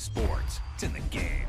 sports. It's in the game.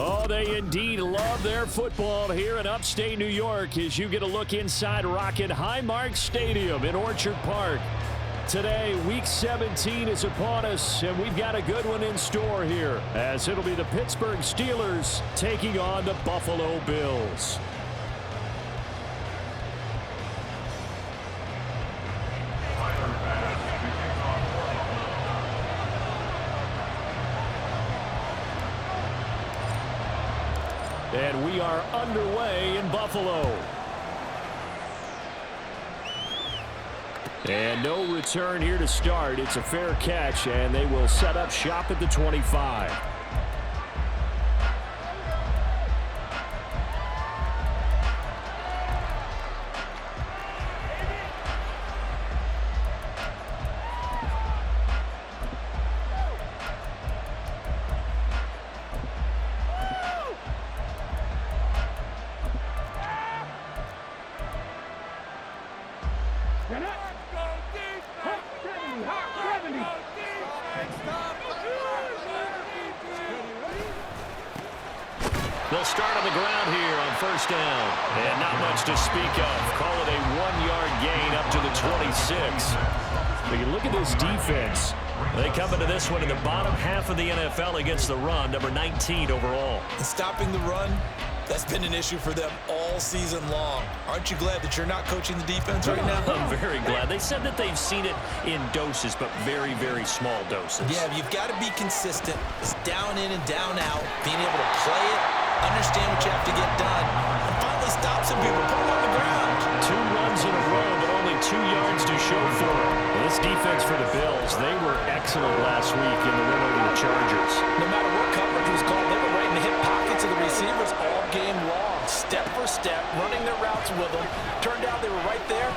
Oh, they indeed love their football here in upstate New York as you get a look inside Rocket Highmark Stadium in Orchard Park. Today, Week 17 is upon us, and we've got a good one in store here, as it'll be the Pittsburgh Steelers taking on the Buffalo Bills. And we are underway in Buffalo. And no return here to start. It's a fair catch, and they will set up shop at the 25. They'll start on the ground here on first down. And not much to speak of. Call it a 1-yard gain up to the 26. But you look at this defense. They come into this one in the bottom half of the NFL against the run, number 19 overall. Stopping the run, that's been an issue for them all season long. Aren't you glad that you're not coaching the defense right now? I'm very glad. They said that they've seen it in doses, but very, very small doses. Yeah, you've got to be consistent. It's down in and down out, being able to play it, understand what you have to get done, and finally stop some people, put them on the ground. 2 runs in a row, but only 2 yards to show for it. Well, this defense for the Bills, they were excellent last week in the win over the Chargers. No matter what coverage was called, they were right in the hip pockets of the receivers all game long, step for step, running their routes with them. Turned out they were right there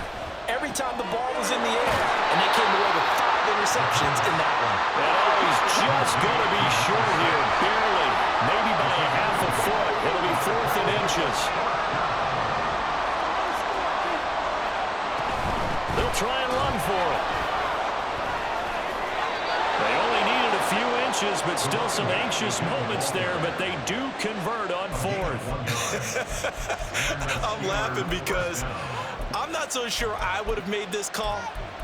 every time the ball was in the air, and they came away with 5 interceptions in that one. And he's just going to be short here, barely, maybe by a half a foot. It'll be 4th and inches. They'll try and run for it. They only needed a few inches, but still some anxious moments there, but they do convert on 4th. I'm laughing because I'm not so sure I would have made this call.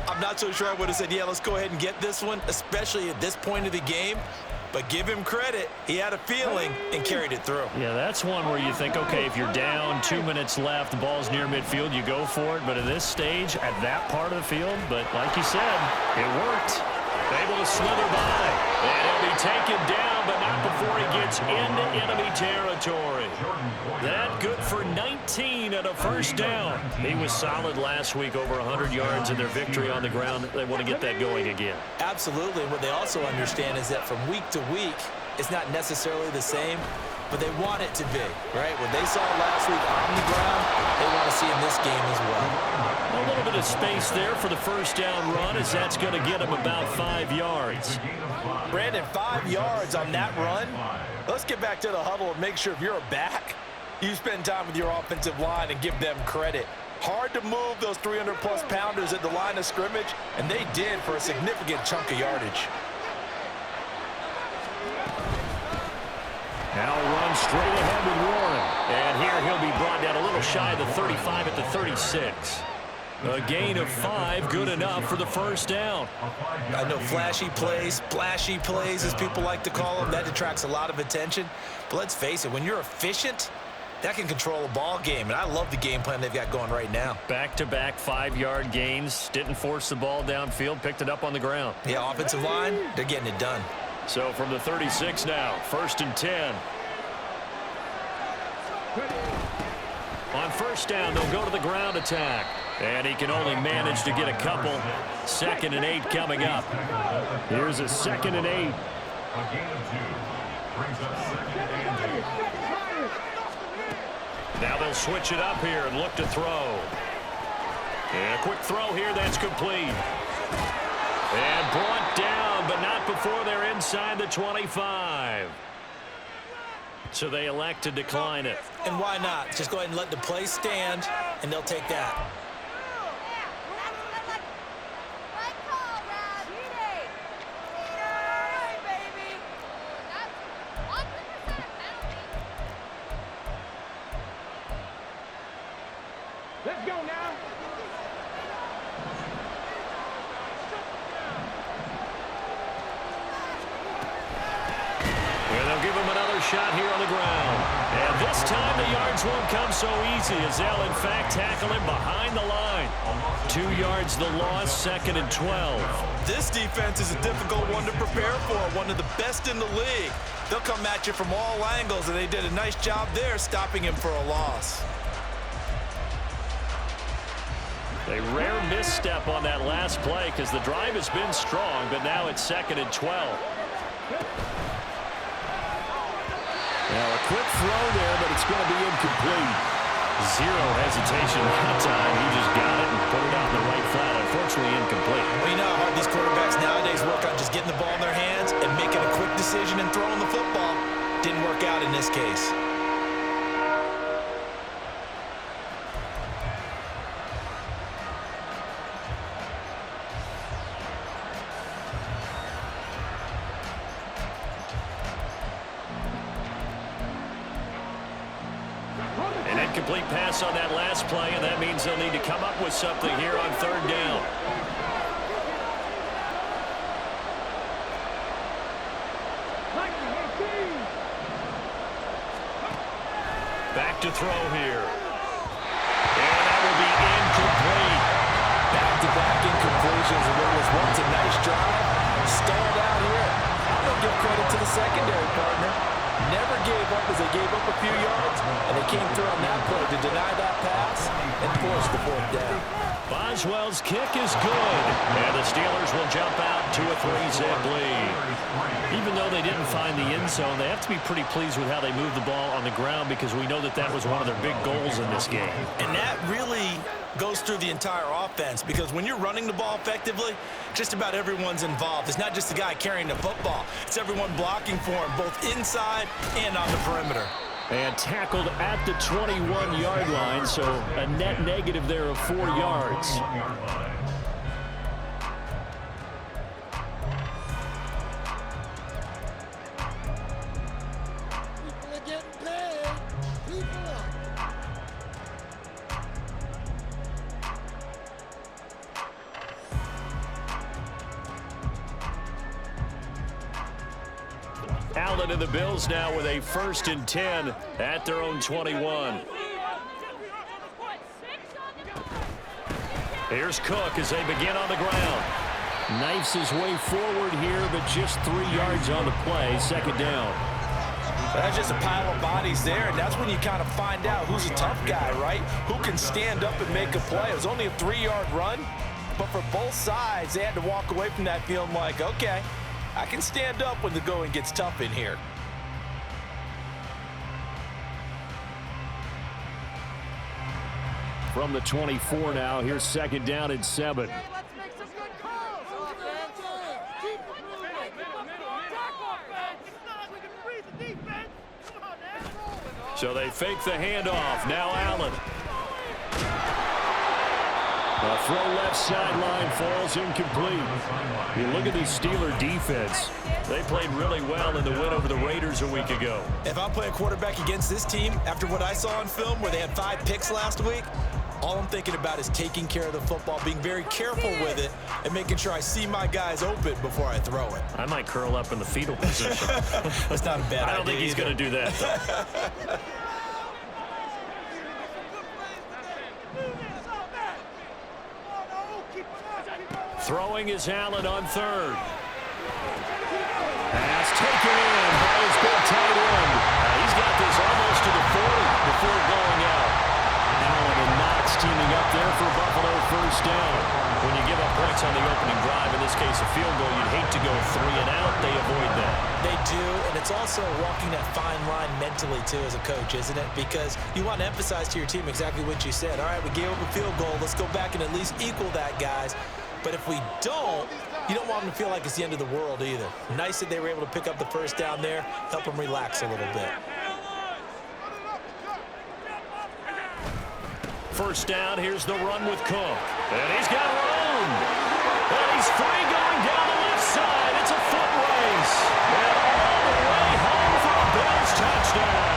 I'm not so sure I would have said, yeah, let's go ahead and get this one, especially at this point of the game. But give him credit. He had a feeling and carried it through. Yeah, that's one where you think, okay, if you're down, 2 minutes left, the ball's near midfield, you go for it. But at this stage, at that part of the field, but like you said, it worked. Able to slither by. And he'll be taken down, but not before he gets into enemy territory. That good for 19 at a first down. He was solid last week, over 100 yards in their victory on the ground. They want to get that going again. Absolutely. What they also understand is that from week to week, it's not necessarily the same, but they want it to be, right? What they saw last week on the ground, they want to see in this game as well. A little bit of space there for the first down run, as that's going to get him about 5 yards. Brandon, 5 yards on that run. Let's get back to the huddle and make sure if you're a back, you spend time with your offensive line and give them credit. Hard to move those 300-plus pounders at the line of scrimmage, and they did for a significant chunk of yardage. Now run straight ahead with Warren. And here he'll be brought down a little shy of the 35 at the 36. A gain of 5, good enough for the first down. I know flashy plays, splashy plays, as people like to call them, that attracts a lot of attention. But let's face it, when you're efficient, that can control a ball game. And I love the game plan they've got going right now. Back-to-back 5-yard gains. Didn't force the ball downfield, picked it up on the ground. Yeah, offensive line, they're getting it done. So from the 36 now, 1st and 10. On first down, they'll go to the ground attack. And he can only manage to get a couple. 2nd and 8 coming up. Here's a 2nd and 8. Now they'll switch it up here and look to throw. And a quick throw here, that's complete. And brought down, but not before they're inside the 25. So they elect to decline it. And why not? Just go ahead and let the play stand, and they'll take that. Let's go now. And they'll give him another shot here on the ground. And this time the yards won't come so easy, as they'll in fact tackle him behind the line. 2 yards the loss, 2nd and 12. This defense is a difficult one to prepare for, one of the best in the league. They'll come at you from all angles, and they did a nice job there stopping him for a loss. A rare misstep on that last play because the drive has been strong, but now it's 2nd and 12. Now a quick throw there, but it's going to be incomplete. Zero hesitation that time. He just got it and put it out in the right flat. Unfortunately, incomplete. Well, you know how hard these quarterbacks nowadays work on just getting the ball in their hands and making a quick decision and throwing the football. Didn't work out in this case. Incomplete pass on that last play, and that means they'll need to come up with something here on 3rd down. Back to throw here. And that will be incomplete. Back-to-back incompletions. What was once a nice drive, stalled out here. I'm going to give credit to the secondary partner. Never gave up as they gave up a few yards, and they came through on that play to deny that pass and force the 4th down. Boswell's kick is good, and the Steelers will jump out to a 3-zip lead. Even though they didn't find the end zone, they have to be pretty pleased with how they moved the ball on the ground because we know that that was one of their big goals in this game. And that really goes through the entire offense because when you're running the ball effectively, just about everyone's involved. It's not just the guy carrying the football. It's everyone blocking for him, both inside and on the perimeter. And tackled at the 21-yard line, so a net negative there of 4 yards. Allen and the Bills now with a 1st and 10 at their own 21. Here's Cook as they begin on the ground. Knifes his way forward here, but just 3 yards on the play. 2nd down. That's just a pile of bodies there, and that's when you kind of find out who's a tough guy, right? Who can stand up and make a play. It was only a 3-yard run, but for both sides, they had to walk away from that feeling like, okay, I can stand up when the going gets tough in here. From the 24 now, here's 2nd down and 7. So they fake the handoff. Now Allen. The throw left sideline falls incomplete. You look at the Steeler defense. They played really well in the win over the Raiders a week ago. If I'm playing quarterback against this team, after what I saw on film where they had 5 picks last week, all I'm thinking about is taking care of the football, being very careful with it, and making sure I see my guys open before I throw it. I might curl up in the fetal position. That's not a bad idea. I don't think he's going to do that, though. Throwing is Allen on 3rd. Pass taken in by his big tight end. He's got this almost to the 40 before going out. Allen and Knox teaming up there for Buffalo 1st down. When you give up points on the opening drive, in this case a field goal, you'd hate to go 3 and out. They avoid that. They do, and it's also walking that fine line mentally, too, as a coach, isn't it? Because you want to emphasize to your team exactly what you said. All right, we gave up a field goal. Let's go back and at least equal that, guys. But if we don't, you don't want them to feel like it's the end of the world either. Nice that they were able to pick up the 1st down there, help them relax a little bit. 1st down, here's the run with Cook. And he's got room. And he's free going down the left side. It's a foot race. And all the way home for a Bills touchdown.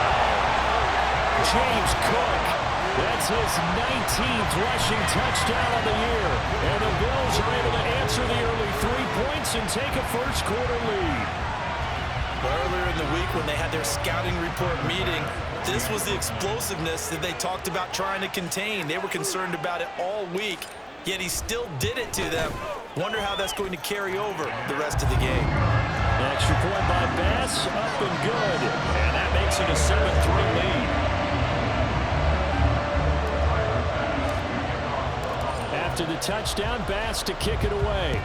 James Cook. That's his 19th rushing touchdown of the year. And the Bills are able to answer the early 3 points and take a 1st quarter lead. Earlier in the week when they had their scouting report meeting, this was the explosiveness that they talked about trying to contain. They were concerned about it all week, yet he still did it to them. Wonder how that's going to carry over the rest of the game. An extra point by Bass, up and good. And that makes it a 7-3 lead. After the touchdown, Bass to kick it away.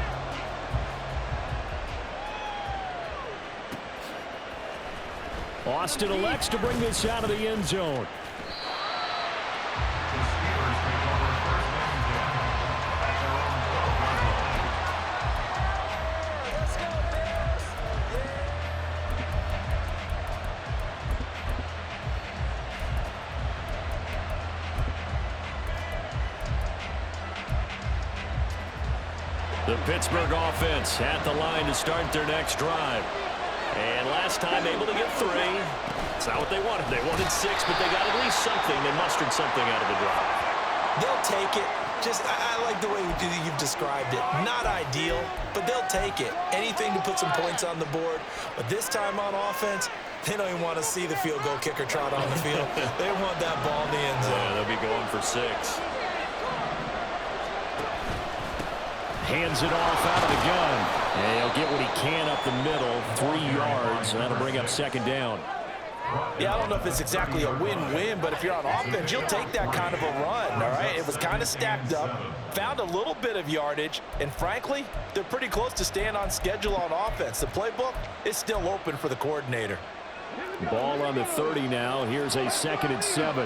Austin elects to bring this out of the end zone. The Pittsburgh offense at the line to start their next drive. And last time able to get 3. It's not what they wanted. They wanted 6, but they got at least something. They mustered something out of the drive. They'll take it. I like the way you've described it. Not ideal, but they'll take it. Anything to put some points on the board. But this time on offense, they don't even want to see the field goal kicker trot on the field. They want that ball in the end zone. Yeah, they'll be going for 6. Hands it off out of the gun. And he'll get what he can up the middle. 3 yards. And that'll bring up second down. Yeah, I don't know if it's exactly a win-win, but if you're on offense, you'll take that kind of a run, all right? It was kind of stacked up, found a little bit of yardage, and frankly, they're pretty close to staying on schedule on offense. The playbook is still open for the coordinator. Ball on the 30 now. Here's a 2nd and 7.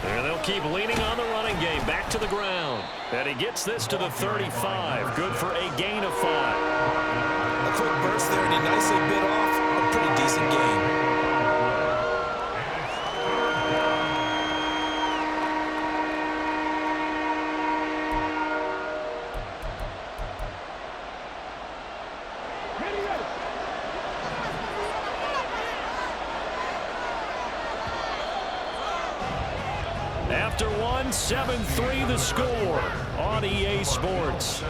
And they'll keep leaning on the running game. Back to the ground. And he gets this to the 35. Good for a gain of 5. A quick burst there, and he nicely bit off a pretty decent gain. After 7-3 the score on EA Sports.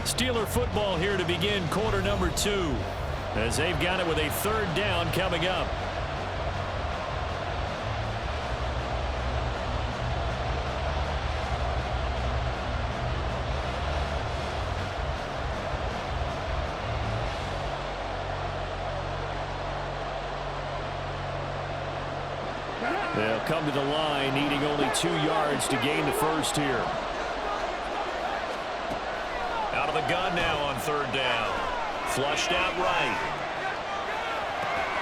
Steeler football here to begin quarter number 2 as they've got it with a 3rd down coming up. They'll come to the line, needing only 2 yards to gain the first here. Out of the gun now on 3rd down. Flushed out right.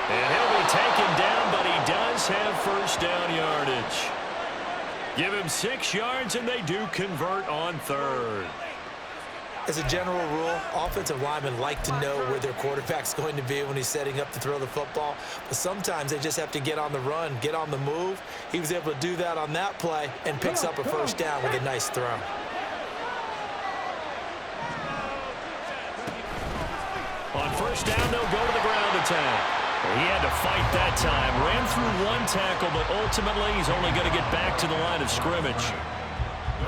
And he'll be taken down, but he does have first down yardage. Give him 6 yards, and they do convert on 3rd. As a general rule, offensive linemen like to know where their quarterback's going to be when he's setting up to throw the football. But sometimes they just have to get on the run, get on the move. He was able to do that on that play and picks up a first down with a nice throw. On first down, they'll go to the ground attack. He had to fight that time. Ran through 1 tackle, but ultimately he's only going to get back to the line of scrimmage.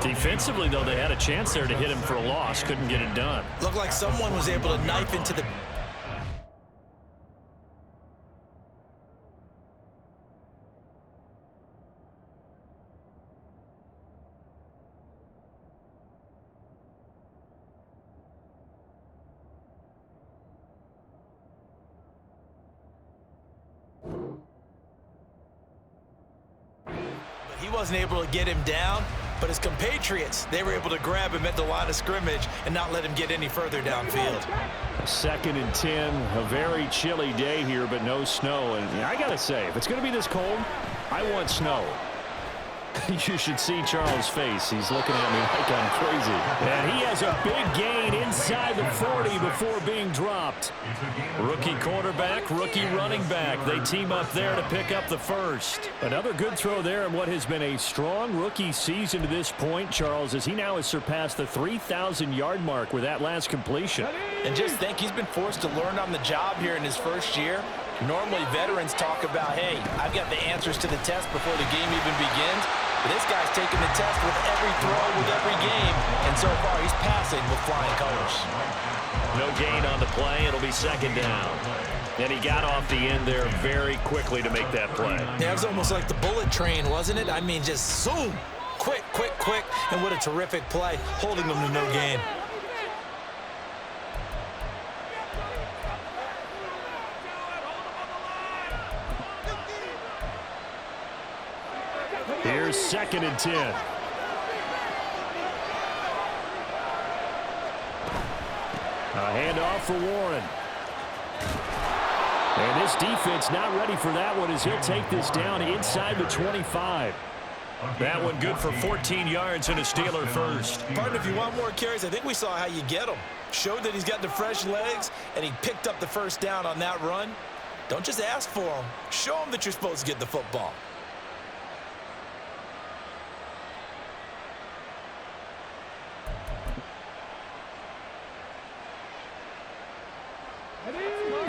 Defensively, though, they had a chance there to hit him for a loss. Couldn't get it done. Looked like someone was able to knife into the... He wasn't able to get him down, but his compatriots, they were able to grab him at the line of scrimmage and not let him get any further downfield. 2nd and 10, a very chilly day here, but no snow. And I got to say, if it's going to be this cold, I want snow. You should see Charles' face. He's looking at me like I'm crazy. And he has a big gain inside the 40 before being dropped. Rookie quarterback, rookie running back. They team up there to pick up the first. Another good throw there in what has been a strong rookie season to this point, Charles, as he now has surpassed the 3,000-yard mark with that last completion. And just think, he's been forced to learn on the job here in his first year. Normally, veterans talk about, hey, I've got the answers to the test before the game even begins. But this guy's taking the test with every throw, with every game. And so far, he's passing with flying colors. No gain on the play. It'll be 2nd down. And he got off the end there very quickly to make that play. Yeah, it was almost like the bullet train, wasn't it? I mean, just zoom. Quick, quick, quick. And what a terrific play, holding them to no gain. first, 2nd and 10. A handoff for Warren. And this defense not ready for that one as he'll take this down inside the 25. That one good for 14 yards and a Steeler first. Partner, if you want more carries, I think we saw how you get them. Showed that he's got the fresh legs, and he picked up the first down on that run. Don't just ask for them. Show them that you're supposed to get the football.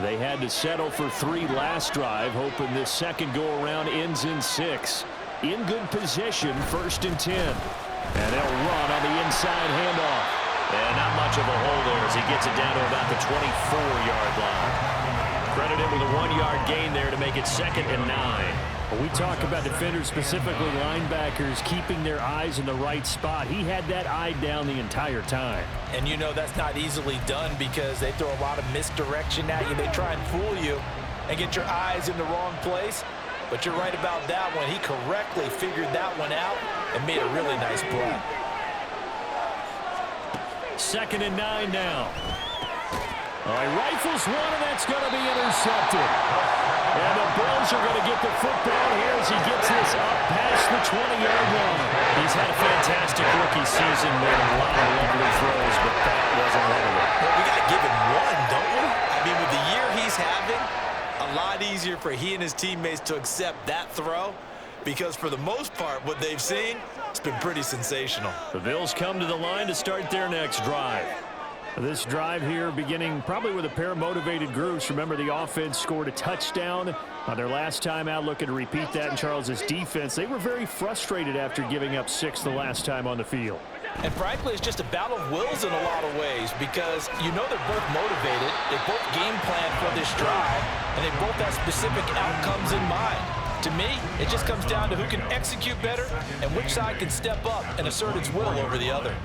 They had to settle for 3 last drive, hoping this second go-around ends in 6. In good position, 1st and 10. And they'll run on the inside handoff. And not much of a hole there as he gets it down to about the 24-yard line. Credit him with a 1-yard gain there to make it 2nd and 9. When we talk about defenders, specifically linebackers, keeping their eyes in the right spot, he had that eye down the entire time. And you know that's not easily done because they throw a lot of misdirection at you. They try and fool you and get your eyes in the wrong place. But you're right about that one. He correctly figured that one out and made a really nice play. 2nd and 9 now. He rifles one, and that's going to be intercepted. And the Bills are going to get the football here as he gets this up past the 20-yard line. He's had a fantastic rookie season, made a lot of lovely throws, but that wasn't one of them. Well, we got to give him one, don't we? I mean, with the year he's having, a lot easier for he and his teammates to accept that throw because for the most part, what they've seen, it's been pretty sensational. The Bills come to the line to start their next drive. This drive here beginning probably with a pair of motivated groups. Remember, the offense scored a touchdown on their last time out, looking to repeat that in Charles's defense. They were very frustrated after giving up 6 the last time on the field. And frankly, it's just a battle of wills in a lot of ways because you know they're both motivated. They both game plan for this drive, and they both have specific outcomes in mind. To me, it just comes down to who can execute better and which side can step up and assert its will over the other.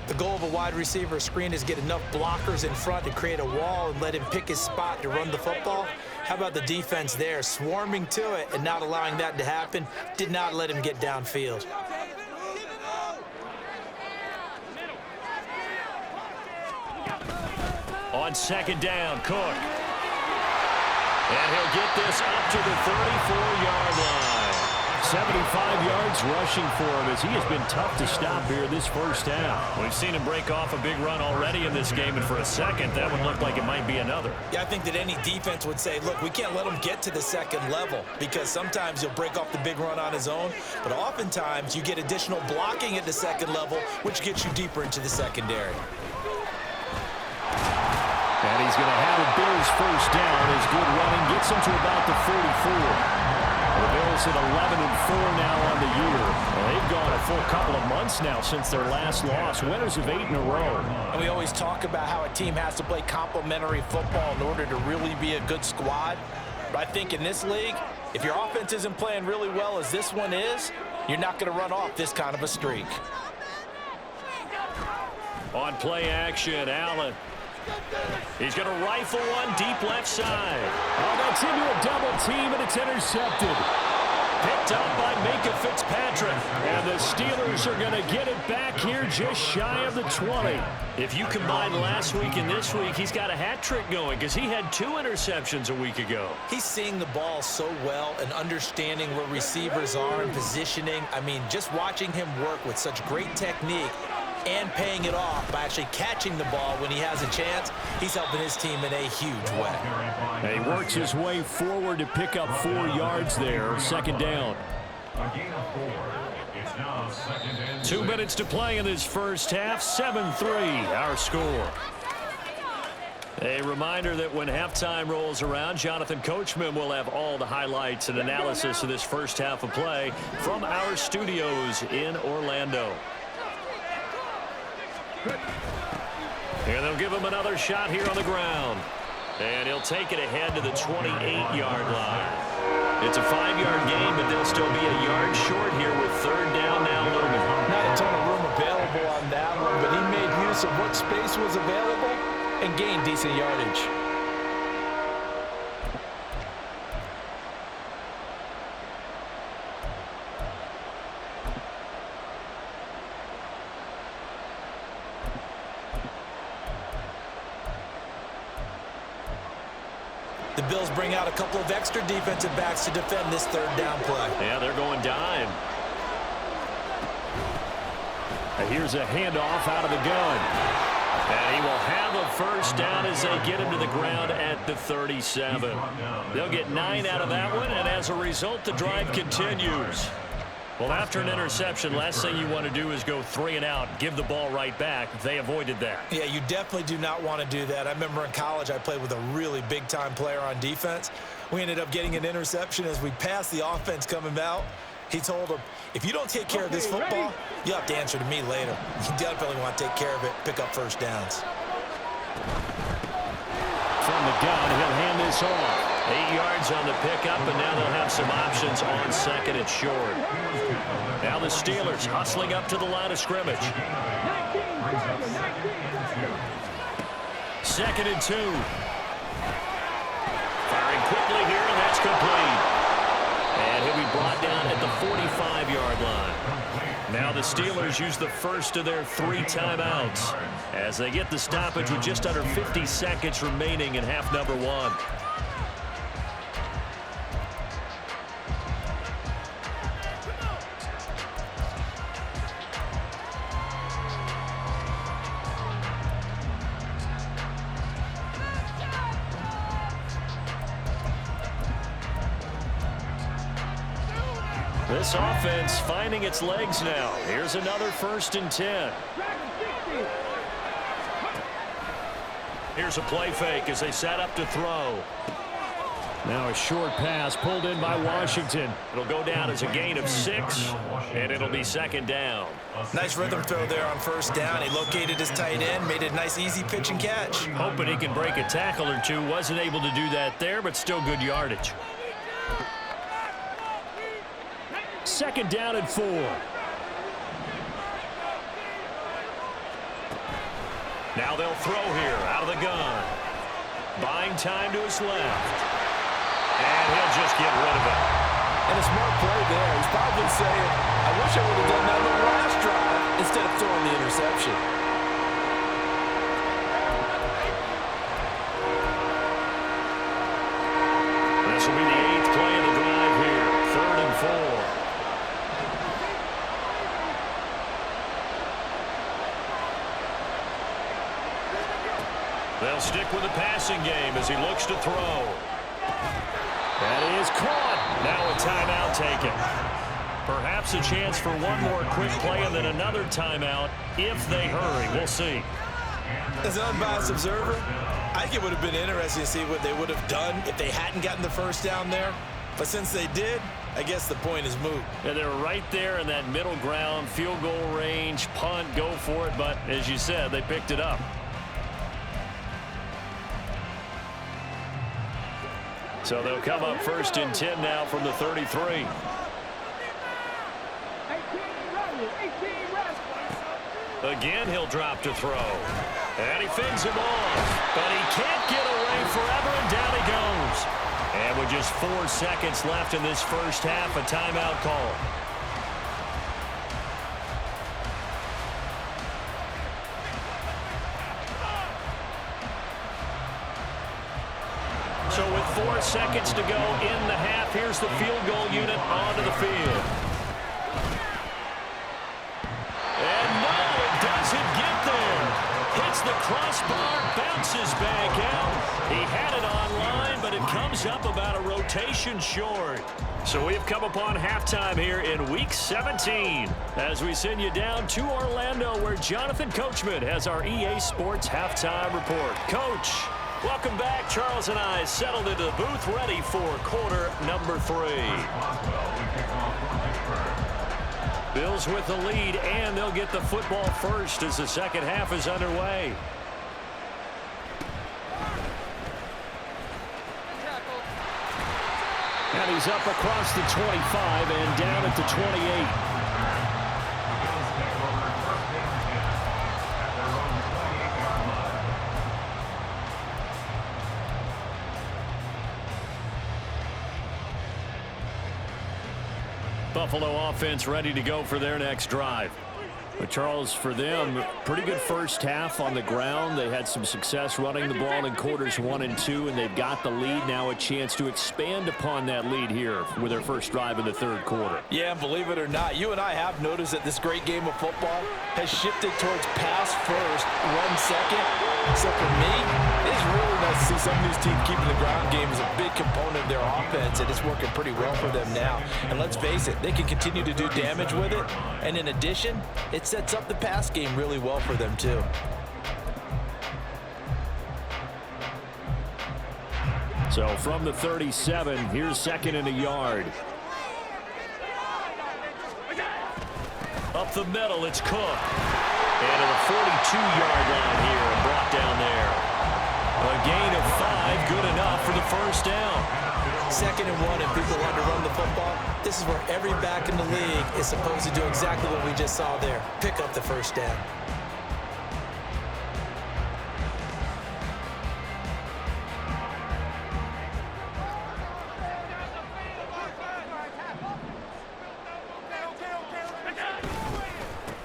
The goal of a wide receiver screen is get enough blockers in front to create a wall and let him pick his spot to run the football. How about the defense there, swarming to it and not allowing that to happen? Did not let him get downfield. On 2nd down, Cook. And he'll get this up to the 34-yard line. 75 yards rushing for him as he has been tough to stop here this first half. We've seen him break off a big run already in this game, and for a second, that would look like it might be another. Yeah, I think that any defense would say, look, we can't let him get to the second level because sometimes he'll break off the big run on his own, but oftentimes you get additional blocking at the second level, which gets you deeper into the secondary. And he's going to have a Bills first down. His good running gets him to about the 44. The Bills at 11-4 now on the year. Well, they've gone a full couple of months now since their last loss. Winners of 8 in a row. And we always talk about how a team has to play complementary football in order to really be a good squad. But I think in this league, if your offense isn't playing really well as this one is, you're not going to run off this kind of a streak. On play action, Allen. He's going to rifle one deep left side. Oh, that's into a double team, and it's intercepted. Picked up by Minka Fitzpatrick. And the Steelers are going to get it back here just shy of the 20. If you combine last week and this week, he's got a hat trick going because he had 2 interceptions a week ago. He's seeing the ball so well and understanding where receivers are and positioning. I mean, just watching him work with such great technique and paying it off by actually catching the ball when he has a chance, he's helping his team in a huge way. And he works his way forward to pick up 4 yards there. 2nd down. 2 minutes to play in this first half. 7-3 our score. A reminder that when halftime rolls around, Jonathan Coachman will have all the highlights and analysis of this first half of play from our studios in Orlando. And they'll give him another shot here on the ground. And he'll take it ahead to the 28-yard line. It's a 5-yard gain, but they'll still be a yard short here with 3rd down now looming. Not a ton of room available on that one, but he made use of what space was available and gained decent yardage. The Bills bring out a couple of extra defensive backs to defend this third down play. Yeah, they're going dime. Here's a handoff out of the gun. And he will have a first down as they get him to the ground at the 37. They'll get 9 out of that one, and as a result, the drive continues. Well, after an interception, last thing you want to do is go 3 and out, give the ball right back. They avoided that. Yeah, you definitely do not want to do that. I remember in college I played with a really big-time player on defense. We ended up getting an interception as we passed the offense coming out. He told him, if you don't take care of this football, you'll have to answer to me later. You definitely want to take care of it, pick up first downs. From the gun, he'll hand this off. 8 yards on the pickup, and now they'll have some options on second and short. Now the Steelers hustling up to the line of scrimmage. 2nd and 2. Firing quickly here, and that's complete. And he'll be brought down at the 45-yard line. Now the Steelers use the first of their 3 timeouts as they get the stoppage with just under 50 seconds remaining in half number 1. This offense finding its legs now. Here's another 1st and 10. Here's a play fake as they set up to throw. Now a short pass pulled in by Washington. It'll go down as a gain of 6, and it'll be 2nd down. Nice rhythm throw there on 1st down. He located his tight end, made it a nice, easy pitch and catch. Hoping he can break a tackle or two. Wasn't able to do that there, but still good yardage. 2nd down and 4. Now they'll throw here out of the gun. Buying time to his left. And he'll just get rid of it. And a smart play there. He's probably saying, I wish I would have done that on the last drive instead of throwing the interception. This will be the 8th play of the drive here. 3rd and 4. They'll stick with the passing game as he looks to throw. That is caught. Now a timeout taken. Perhaps a chance for one more quick play and then another timeout if they hurry. We'll see. As an unbiased observer, I think it would have been interesting to see what they would have done if they hadn't gotten the first down there. But since they did, I guess the point is moot. And they're right there in that middle ground, field goal range, punt, go for it. But as you said, they picked it up. So they'll come up 1st and 10 now from the 33. Again, he'll drop to throw. And he fends him off. But he can't get away forever, and down he goes. And with just 4 seconds left in this first half, a timeout call. So with 4 seconds to go in the half, here's the field goal unit onto the field. And no, it doesn't get there. Hits the crossbar, bounces back out. He had it online, but it comes up about a rotation short. So we've come upon halftime here in Week 17 as we send you down to Orlando where Jonathan Coachman has our EA Sports Halftime Report. Coach, welcome back. Charles and I settled into the booth ready for quarter number 3. Bills with the lead, and they'll get the football first as the second half is underway. And he's up across the 25 and down at the 28. Buffalo offense ready to go for their next drive. But Charles, for them, pretty good first half on the ground. They had some success running the ball in quarters 1 and 2, and they've got the lead. Now a chance to expand upon that lead here with their first drive in the third quarter. Yeah, and believe it or not, you and I have noticed that this great game of football has shifted towards pass first, run second. So for me, it's really nice to see some of these teams keeping the ground game as a big component of their offense, and it's working pretty well for them now. And let's face it, they can continue to do damage with it. And in addition, it sets up the pass game really well for them too. So from the 37, here's second and a yard. Up the middle, it's Cook. And to the 42-yard line here and brought down there. A gain of 5, good enough for the first down. 2nd and 1 and people want to run the football. This is where every back in the league is supposed to do exactly what we just saw there. Pick up the first down.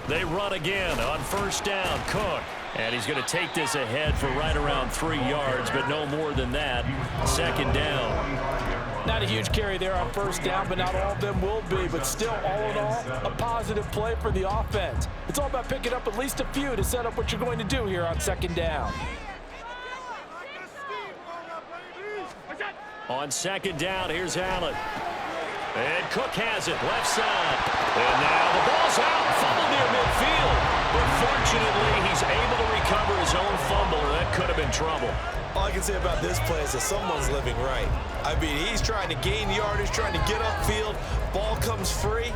They run again on first down. Cook. And he's going to take this ahead for right around 3 yards, but no more than that. 2nd down. Not a huge carry there on first down, but not all of them will be. But still, all in all, a positive play for the offense. It's all about picking up at least a few to set up what you're going to do here on 2nd down. On 2nd down, here's Allen. And Cook has it, left side. And now the ball's out, fumble near midfield. But fortunately, he's able to recover his own fumble, or that could have been trouble. All I can say about this play is that someone's living right. I mean, he's trying to gain yardage, trying to get upfield. Ball comes free.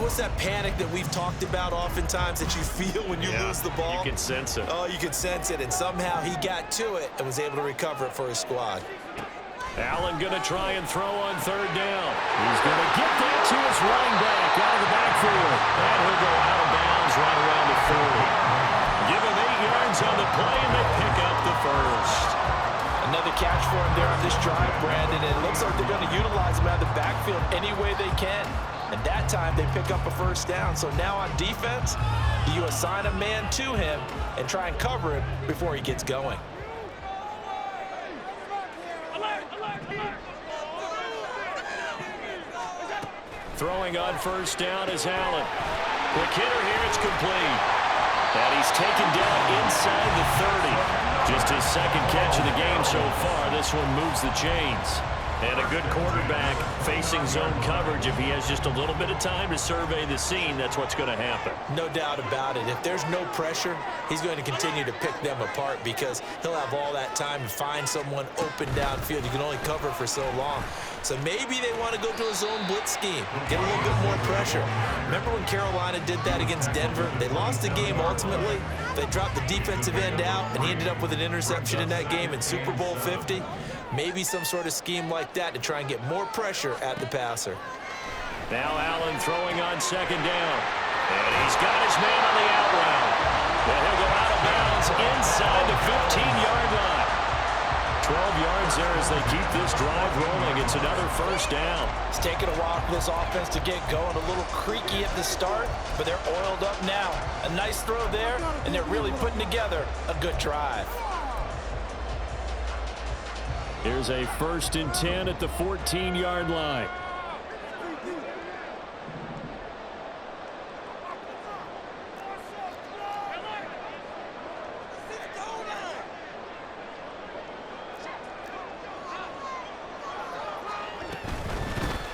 What's that panic that we've talked about oftentimes that you feel when you lose the ball? You can sense it. Oh, you can sense it. And somehow he got to it and was able to recover it for his squad. Allen going to try and throw on 3rd down. He's going to get that to his running back out of the backfield. And he'll go out of bounds right around the 40. Give him 8 yards on the play, and they pick up the first. Another catch for him there on this drive, Brandon. And it looks like they're going to utilize him out of the backfield any way they can. And that time they pick up a first down. So now on defense, do you assign a man to him and try and cover him before he gets going? Throwing on first down is Allen. Quick hitter here, it's complete. And he's taken down inside the 30. Just his 2nd catch of the game so far. This one moves the chains. And a good quarterback facing zone coverage. If he has just a little bit of time to survey the scene, that's what's going to happen. No doubt about it. If there's no pressure, he's going to continue to pick them apart because he'll have all that time to find someone open downfield. You can only cover for so long. So maybe they want to go to a zone blitz scheme, get a little bit more pressure. Remember when Carolina did that against Denver? They lost the game ultimately. They dropped the defensive end out, and he ended up with an interception in that game in Super Bowl 50. Maybe some sort of scheme like that to try and get more pressure at the passer. Now Allen throwing on 2nd down. And he's got his man on the out route. And he'll go out of bounds inside the 15-yard line. 12 yards there as they keep this drive rolling. It's another first down. It's taken a while for this offense to get going. A little creaky at the start, but they're oiled up now. A nice throw there, and they're really putting together a good drive. Here's a 1st and 10 at the 14-yard line.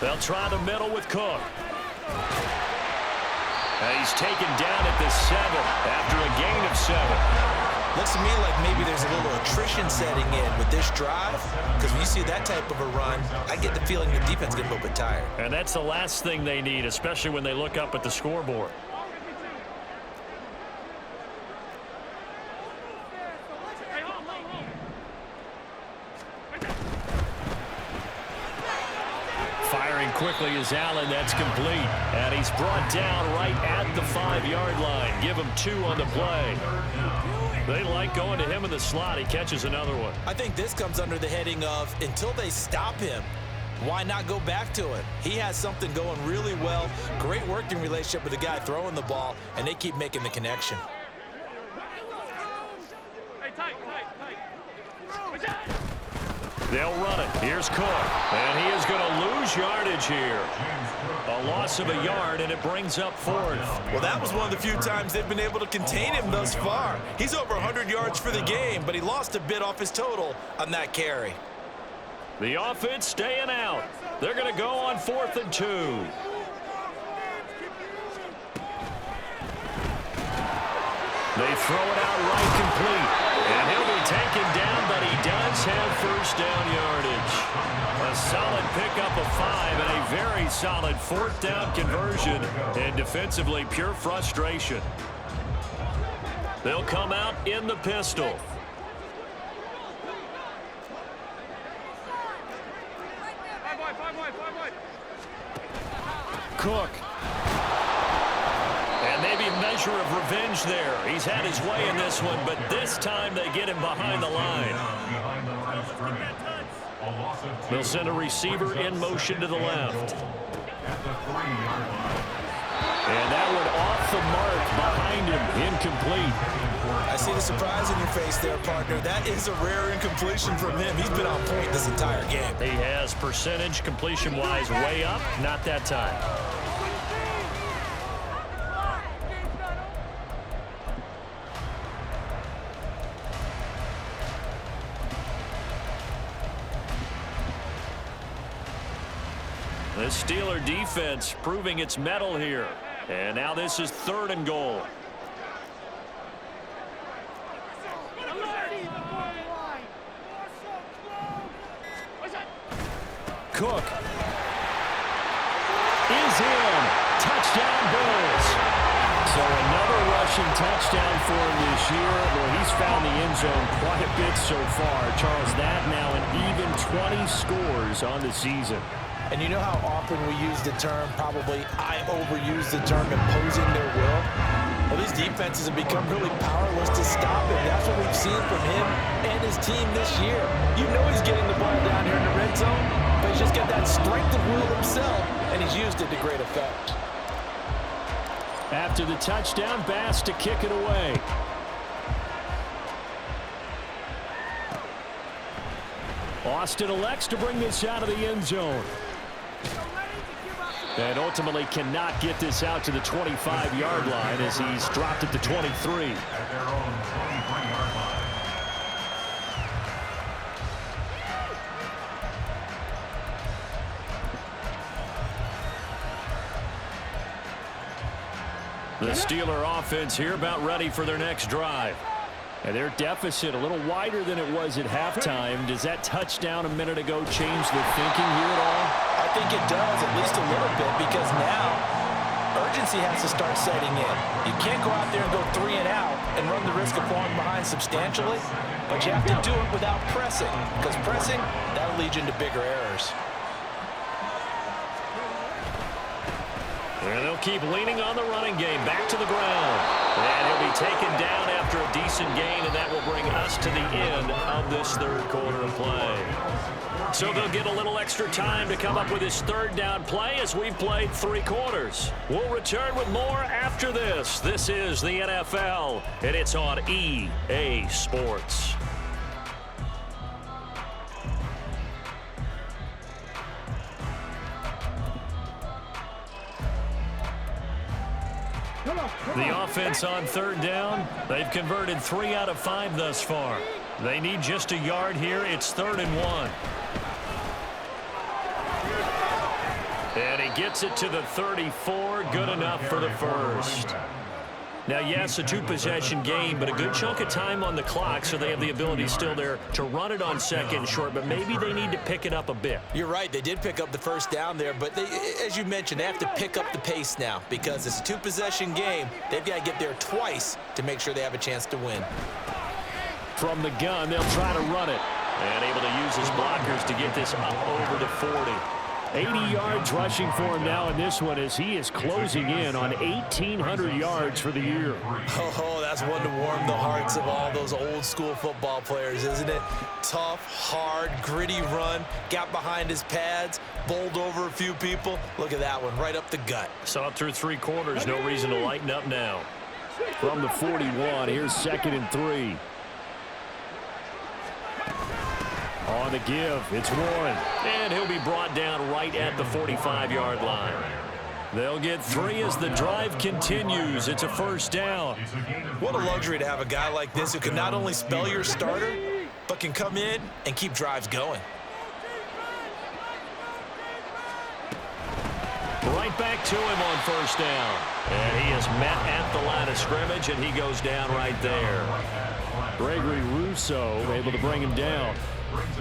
They'll try the middle with Cook. And he's taken down at the 7 after a gain of 7. Looks to me like maybe there's a little attrition setting in with this drive, because when you see that type of a run, I get the feeling the defense getting a little bit tired. And that's the last thing they need, especially when they look up at the scoreboard. Firing quickly is Allen. That's complete. And he's brought down right at the 5-yard line. Give him 2 on the play. They like going to him in the slot. He catches another one. I think this comes under the heading of until they stop him, why not go back to it? He has something going really well. Great working relationship with the guy throwing the ball, and they keep making the connection. They'll run it. Here's Cook. And he is going to lose yardage here. A loss of a yard, and it brings up fourth. Well, that was one of the few times they've been able to contain him thus far. He's over 100 yards for the game, but he lost a bit off his total on that carry. The offense staying out. They're going to go on 4th and 2. They throw it out right complete. And he'll be taken down, but he does have first down yardage. A solid pickup of 5 and a very solid 4th down conversion. And defensively, pure frustration. They'll come out in the pistol. Cook. And maybe a measure of revenge there. He's had his way in this one, but this time they get him behind the line. They'll send a receiver in motion to the left. And that one off the mark behind him, incomplete. I see the surprise in your face there, partner. That is a rare incompletion from him. He's been on point this entire game. He has percentage completion-wise way up, not that time. The Steeler defense proving its mettle here. And now this is 3rd and goal. Cook is in. Touchdown, Bills. So another rushing touchdown for him this year. Well, he's found the end zone quite a bit so far. Charles, that now an even 20 scores on the season. And you know how often we use the term, probably I overuse the term, imposing their will? Well, these defenses have become really powerless to stop him. That's what we've seen from him and his team this year. You know he's getting the ball down here in the red zone, but he's just got that strength of will himself, and he's used it to great effect. After the touchdown, Bass to kick it away. Austin elects to bring this out of the end zone. And ultimately cannot get this out to the 25-yard line as he's dropped at the 23. The Steeler offense here about ready for their next drive. And their deficit a little wider than it was at halftime. Does that touchdown a minute ago change the thinking here at all? I think it does, at least a little bit, because now urgency has to start setting in. You can't go out there and go 3 and out and run the risk of falling behind substantially, but you have to do it without pressing, because pressing, that'll lead you into bigger errors. And they'll keep leaning on the running game. Back to the ground. And he'll be taken down after a decent gain, and that will bring us to the end of this 3rd quarter of play. So they'll get a little extra time to come up with his 3rd down play as we've played 3 quarters. We'll return with more after this. This is the NFL, and it's on EA Sports. The offense on 3rd down. They've converted 3 out of 5 thus far. They need just a yard here. It's 3rd and 1. And he gets it to the 34. Good enough for the first. Now, yes, a 2-possession game, but a good chunk of time on the clock, so they have the ability still there to run it on 2nd and short, but maybe they need to pick it up a bit. You're right. They did pick up the first down there, but as you mentioned, they have to pick up the pace now because it's a 2-possession game. They've got to get there twice to make sure they have a chance to win. From the gun, they'll try to run it. And able to use his blockers to get this up over to 40. 80 yards rushing for him now in this one as he is closing in on 1,800 yards for the year. Oh, that's one to warm the hearts of all those old school football players, isn't it? Tough, hard, gritty run, got behind his pads, bowled over a few people. Look at that one, right up the gut. Saw it through 3 quarters, no reason to lighten up now. From the 41, here's 2nd and 3. On the give, it's Warren. And he'll be brought down right at the 45-yard line. They'll get 3 as the drive continues. It's a 1st down. What a luxury to have a guy like this who can not only spell your starter, but can come in and keep drives going. Right back to him on 1st down. And he is met at the line of scrimmage, and he goes down right there. Gregory Rousseau able to bring him down.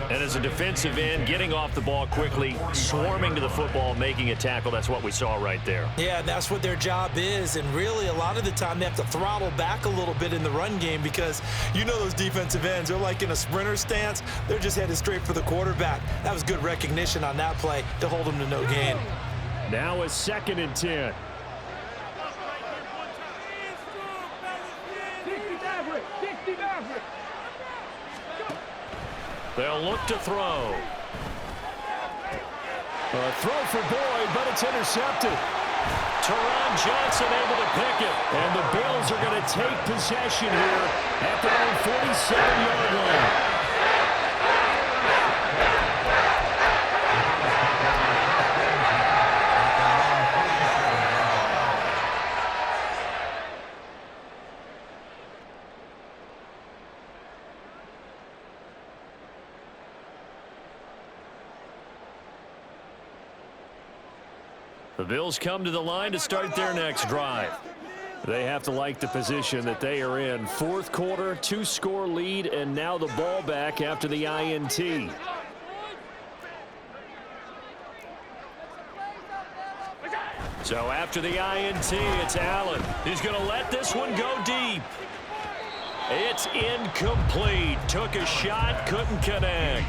And as a defensive end, getting off the ball quickly, swarming to the football, making a tackle, that's what we saw right there. Yeah, that's what their job is, and really a lot of the time they have to throttle back a little bit in the run game because you know those defensive ends, they're like in a sprinter stance. They're just headed straight for the quarterback. That was good recognition on that play to hold them to no gain. Now it's 2nd and 10. They'll look to throw. A throw for Boyd, but it's intercepted. Teron Johnson able to pick it. And the Bills are going to take possession here at their own 47-yard line. The Bills come to the line to start their next drive. They have to like the position that they are in. 4th quarter, 2-score lead, and now the ball back after the INT. So after the INT, it's Allen. He's going to let this one go deep. It's incomplete. Took a shot, couldn't connect.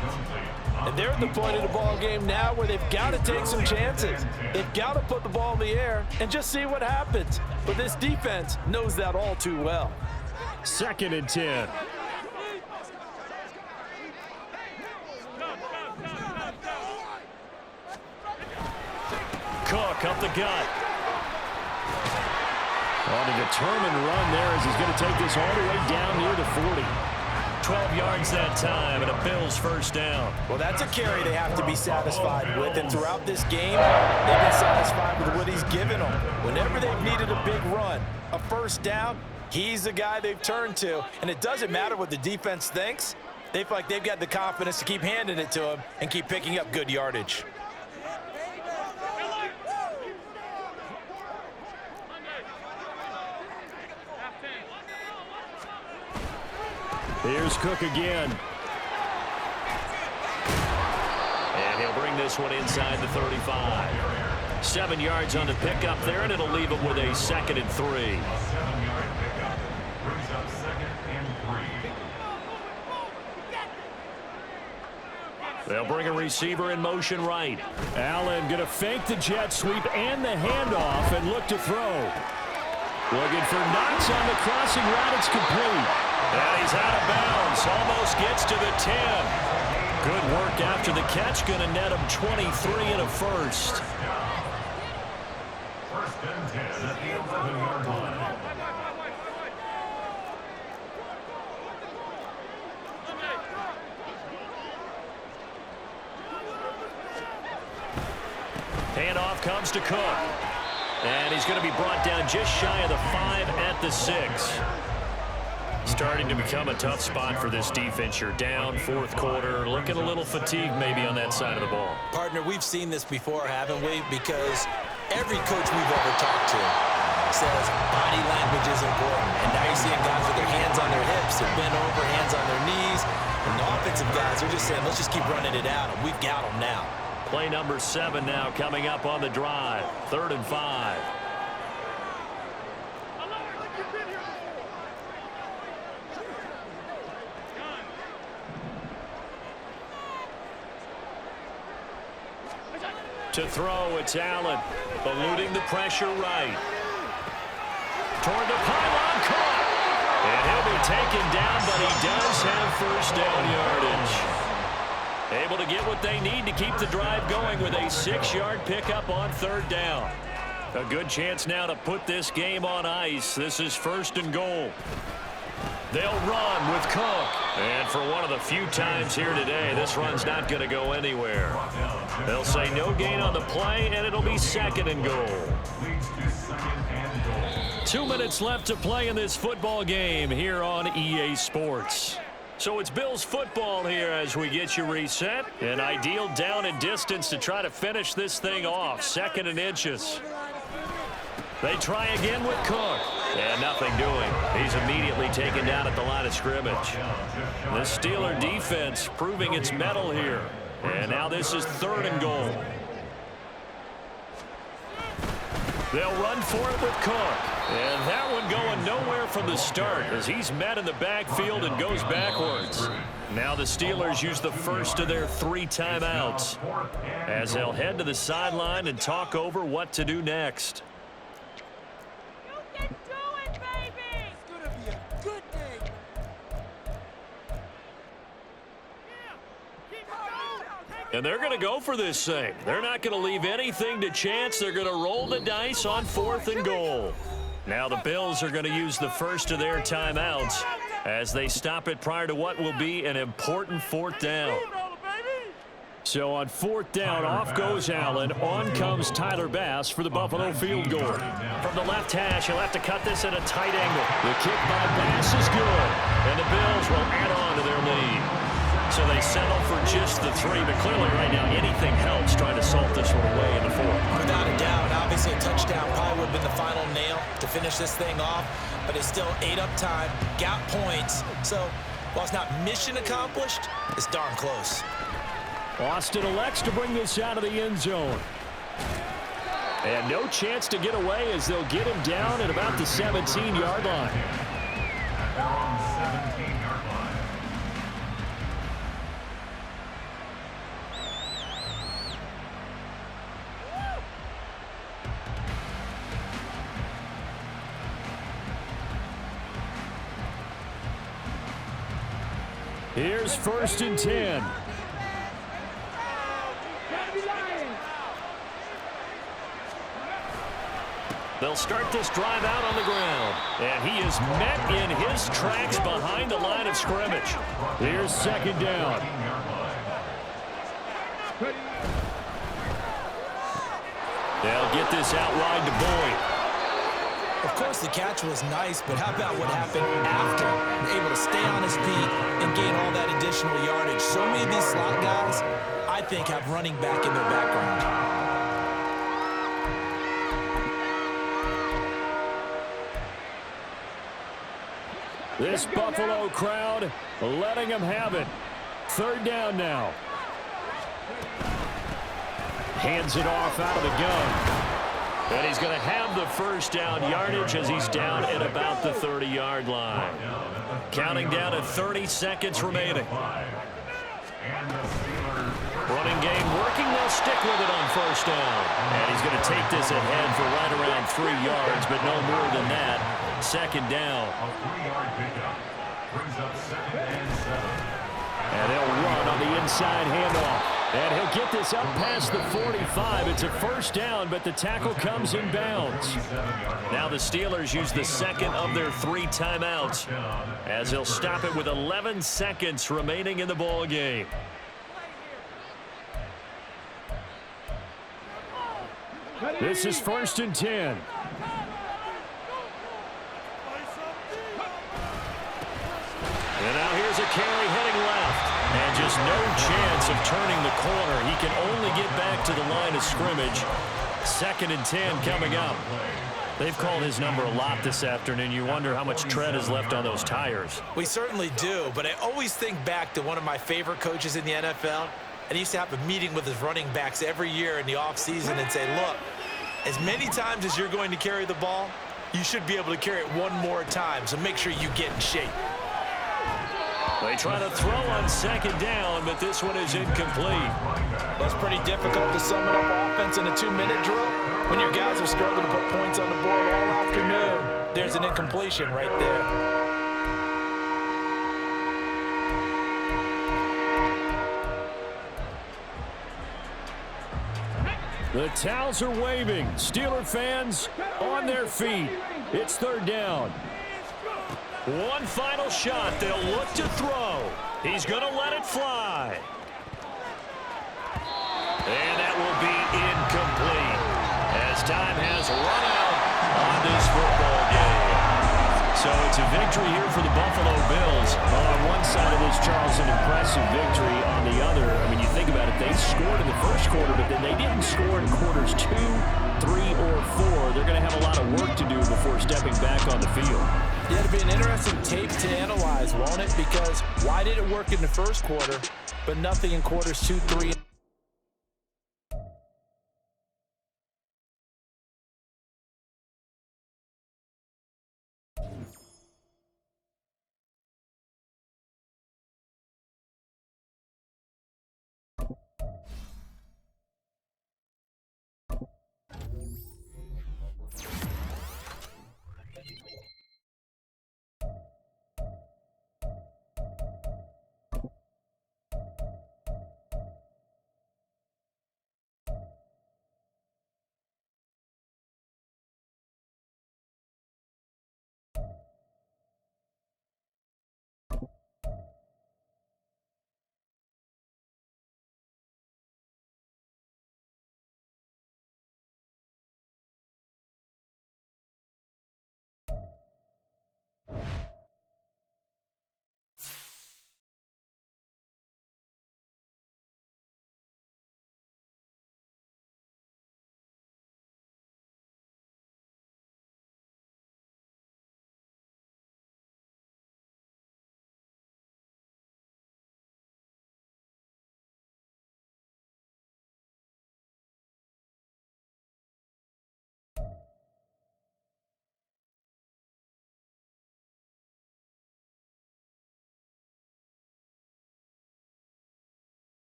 And they're at the point of the ball game now where they've got to take some chances. They've got to put the ball in the air and just see what happens. But this defense knows that all too well. 2nd and 10. Cook up the gut. On a determined run there as he's going to take this all the way down near the 40. 12 yards that time and a Bills 1st down. Well, that's a carry they have to be satisfied with. And throughout this game, they've been satisfied with what he's given them. Whenever they've needed a big run, a 1st down, he's the guy they've turned to. And it doesn't matter what the defense thinks. They feel like they've got the confidence to keep handing it to him and keep picking up good yardage. Here's Cook again. And he'll bring this one inside the 35. 7 yards on the pickup there, and it'll leave him with a 2nd and 3. They'll bring a receiver in motion right. Allen going to fake the jet sweep and the handoff and look to throw. Looking for Knox on the crossing route. It's complete. And he's out of bounds. Almost gets to the 10. Good work after the catch. Going to net him 23 and a 1st. 1st and 10 at the 11-yard line. Handoff comes to Cook. And he's going to be brought down just shy of the 5 at the 6. Starting to become a tough spot for this defense. You're down 4th quarter. Looking a little fatigued maybe on that side of the ball. Partner, we've seen this before, haven't we? Because every coach we've ever talked to says body language is important. And now you're seeing guys with their hands on their hips. They're bent over, hands on their knees. And the offensive guys, they're just saying, let's just keep running it out. And we've got them now. Play number 7 now coming up on the drive. 3rd and 5. To throw, it's Allen. Eluding the pressure right. Toward the pylon, caught. And he'll be taken down, but he does have first down yardage. Able to get what they need to keep the drive going with a 6-yard pickup on third down. A good chance now to put this game on ice. This is 1st and goal. They'll run with Cook. And for one of the few times here today, this run's not going to go anywhere. They'll say no gain on the play, and it'll be 2nd and goal. 2 minutes left to play in this football game here on EA Sports. So it's Bills football here as we get you reset. An ideal down and distance to try to finish this thing off. 2nd and inches. They try again with Cook. And nothing doing. He's immediately taken down at the line of scrimmage. The Steeler defense proving its mettle here. And now this is 3rd and goal. They'll run for it with Cook. And that one going nowhere from the start as he's met in the backfield and goes backwards. Now the Steelers use the first of their 3 timeouts as they'll head to the sideline and talk over what to do next. And they're going to go for this thing. They're not going to leave anything to chance. They're going to roll the dice on 4th and goal. Now the Bills are going to use the first of their timeouts as they stop it prior to what will be an important 4th down. So on 4th down, off goes Allen. On comes Tyler Bass for the Buffalo field goal. From the left hash, he'll have to cut this at a tight angle. The kick by Bass is good. And the Bills will add on to their lead. So they settle for just the 3, but clearly right now anything helps trying to salt this one away in the 4th. Without a doubt, obviously a touchdown probably would have been the final nail to finish this thing off, but it's still 8 up time, got points. So while it's not mission accomplished, it's darn close. Austin elects to bring this out of the end zone. And no chance to get away as they'll get him down at about the 17-yard line. They're on the 17-yard line. Here's 1st and 10. They'll start this drive out on the ground. And he is met in his tracks behind the line of scrimmage. Here's 2nd down. They'll get this out wide to Boyd. Of course, the catch was nice, but how about what happened after? Able to stay on his feet and gain all that additional yardage. So many of these slot guys, I think, have running back in their background. This Buffalo crowd letting them have it. 3rd down now. Hands it off out of the gun. And he's going to have the first down yardage as he's down at about the 30-yard line. Counting down at 30 seconds remaining. Running game working. They'll stick with it on 1st down. And he's going to take this ahead for right around 3 yards, but no more than that. 2nd down. A 3-yard pickup brings up 2nd and 7. And they'll run on the inside handoff. And he'll get this up past the 45. It's a 1st down, but the tackle comes in bounds. Now the Steelers use the 2nd of their 3 timeouts as they'll stop it with 11 seconds remaining in the ball game. This is 1st and 10. And now here's a carry heading left. And just no chance of turning the corner. He can only get back to the line of scrimmage. 2nd and 10 coming up. They've called his number a lot this afternoon. You wonder how much tread is left on those tires. We certainly do, but I always think back to one of my favorite coaches in the NFL. And he used to have a meeting with his running backs every year in the offseason and say, look, as many times as you're going to carry the ball, you should be able to carry it one more time, so make sure you get in shape. They try to throw on 2nd down, but this one is incomplete. That's pretty difficult to sum it up offense in a 2-minute drill. When your guys have struggled to put points on the board all afternoon, there's an incompletion right there. The towels are waving. Steeler fans on their feet. It's third down. One final shot. They'll look to throw. He's going to let it fly. And that will be incomplete as time has run out on this football game. So it's a victory here for the Buffalo Bills. Well, on one side of this, Charles, an impressive victory. On the other, I mean, you think about it, they scored in the first quarter, but then they didn't score in quarters 2, 3, or 4. They're going to have a lot of work to do before stepping back on the field. Yeah, it'll be an interesting tape to analyze, won't it? Because why did it work in the first quarter, but nothing in quarters 2, 3,